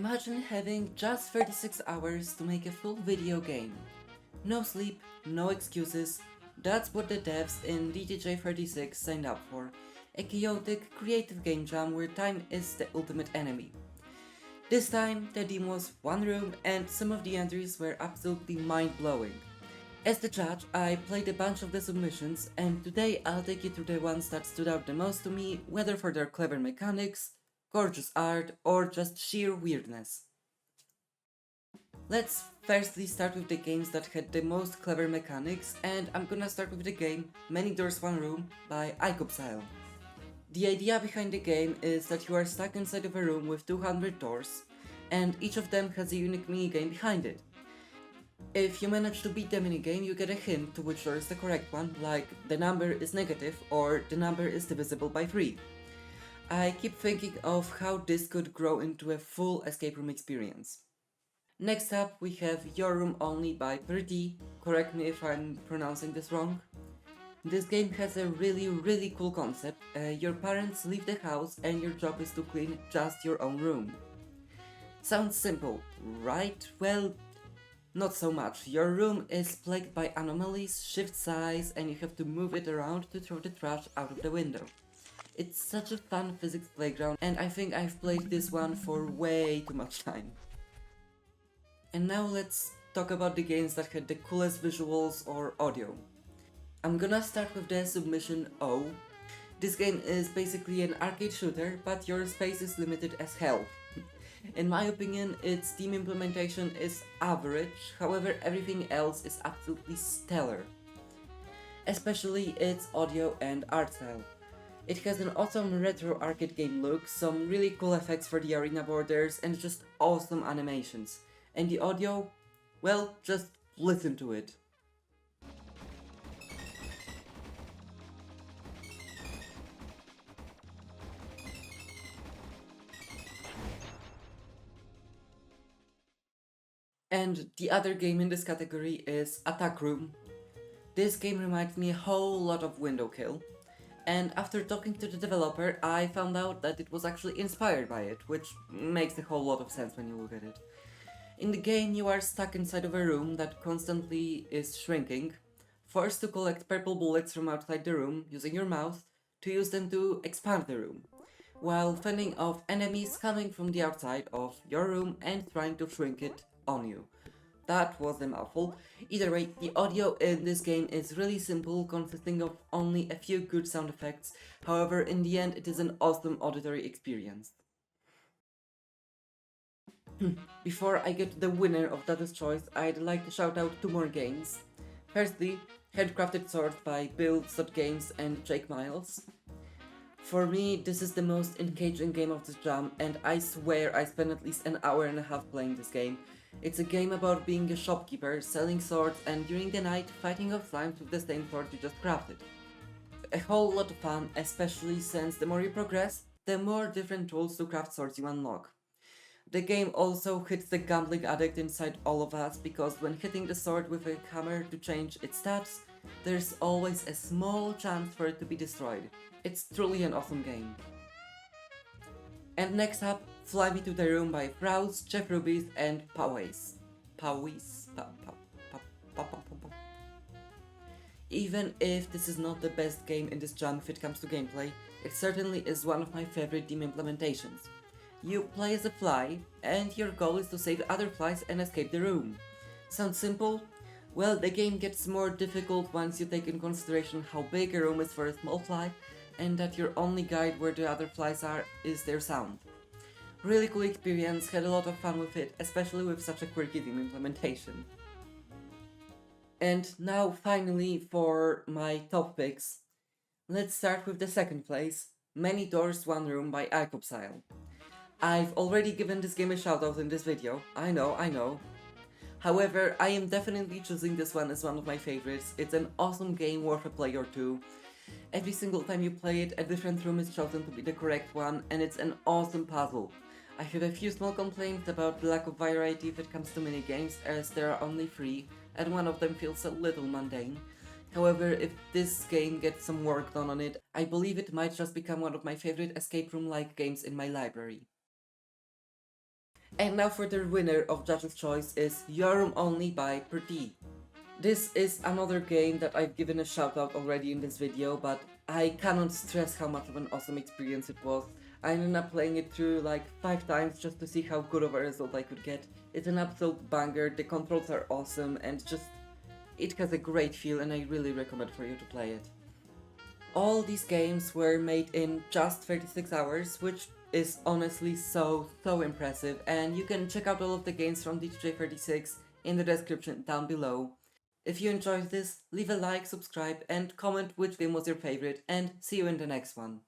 Imagine having just 36 hours to make a full video game. No sleep, no excuses, that's what the devs in DTJ36 signed up for. A chaotic, creative game jam where time is the ultimate enemy. This time, the theme was one room and some of the entries were absolutely mind-blowing. As the judge, I played a bunch of the submissions, and today I'll take you through the ones that stood out the most to me, whether for their clever mechanics, gorgeous art, or just sheer weirdness. Let's firstly start with the games that had the most clever mechanics, and I'm gonna start with the game Many Doors One Room by Icopsile. The idea behind the game is that you are stuck inside of a room with 200 doors, and each of them has a unique minigame behind it. If you manage to beat the minigame, you get a hint to which door is the correct one, like the number is negative or the number is divisible by 3. I keep thinking of how this could grow into a full escape room experience. Next up, we have Your Room Only by Pretty. Correct me if I'm pronouncing this wrong. This game has a really cool concept. Your parents leave the house and your job is to clean just your own room. Sounds simple, right? Well, not so much. Your room is plagued by anomalies, shift size, and you have to move it around to throw the trash out of the window. It's such a fun physics playground, and I think I've played this one for way too much time. And now let's talk about the games that had the coolest visuals or audio. I'm gonna start with the submission O. This game is basically an arcade shooter, but your space is limited as hell. In my opinion, its theme implementation is average, however everything else is absolutely stellar. Especially its audio and art style. It has an awesome retro arcade game look, some really cool effects for the arena borders, and just awesome animations. And the audio, well, just listen to it. And the other game in this category is Attack Room. This game reminds me a whole lot of Window Kill. And after talking to the developer, I found out that it was actually inspired by it, which makes a whole lot of sense when you look at it. In the game, you are stuck inside of a room that constantly is shrinking, forced to collect purple bullets from outside the room using your mouth to use them to expand the room, while fending off enemies coming from the outside of your room and trying to shrink it on you. That was a mouthful. Either way, the audio in this game is really simple, consisting of only a few good sound effects. However, in the end, it is an awesome auditory experience. Before I get to the winner of Dada's Choice, I'd like to shout out two more games. Firstly, Handcrafted Swords by Builds.games and Jake Miles. For me, this is the most engaging game of this jam, and I swear I spent at least an hour and a half playing this game. It's a game about being a shopkeeper, selling swords, and during the night fighting off slimes with the same sword you just crafted. A whole lot of fun, especially since the more you progress, the more different tools to craft swords you unlock. The game also hits the gambling addict inside all of us, because when hitting the sword with a hammer to change its stats, there's always a small chance for it to be destroyed. It's truly an awesome game. And next up, Fly Me to the Room by Frowz, Jeff Rubies, and Powys. Even if this is not the best game in this jam if it comes to gameplay, it certainly is one of my favorite theme implementations. You play as a fly, and your goal is to save other flies and escape the room. Sounds simple? Well, the game gets more difficult once you take in consideration how big a room is for a small fly, and that your only guide where the other flies are is their sound. Really cool experience, had a lot of fun with it, especially with such a quirky theme implementation. And now finally for my top picks. Let's start with the second place, Many Doors One Room by Icopsile. I've already given this game a shoutout in this video, I know. However, I am definitely choosing this one as one of my favorites. It's an awesome game worth a play or two. Every single time you play it, a different room is chosen to be the correct one, and it's an awesome puzzle. I have a few small complaints about the lack of variety if it comes to minigames, as there are only 3, and one of them feels a little mundane. However, if this game gets some work done on it, I believe it might just become one of my favorite escape room-like games in my library. And now for the winner of Judge's Choice is Your Room Only by Pretty. This is another game that I've given a shout out already in this video, but I cannot stress how much of an awesome experience it was. I ended up playing it through like 5 times just to see how good of a result I could get. It's an absolute banger, the controls are awesome, and just it has a great feel, and I really recommend for you to play it. All these games were made in just 36 hours, which is honestly so impressive, and you can check out all of the games from DJ36 in the description down below. If you enjoyed this, leave a like, subscribe, and comment which game was your favorite, and see you in the next one.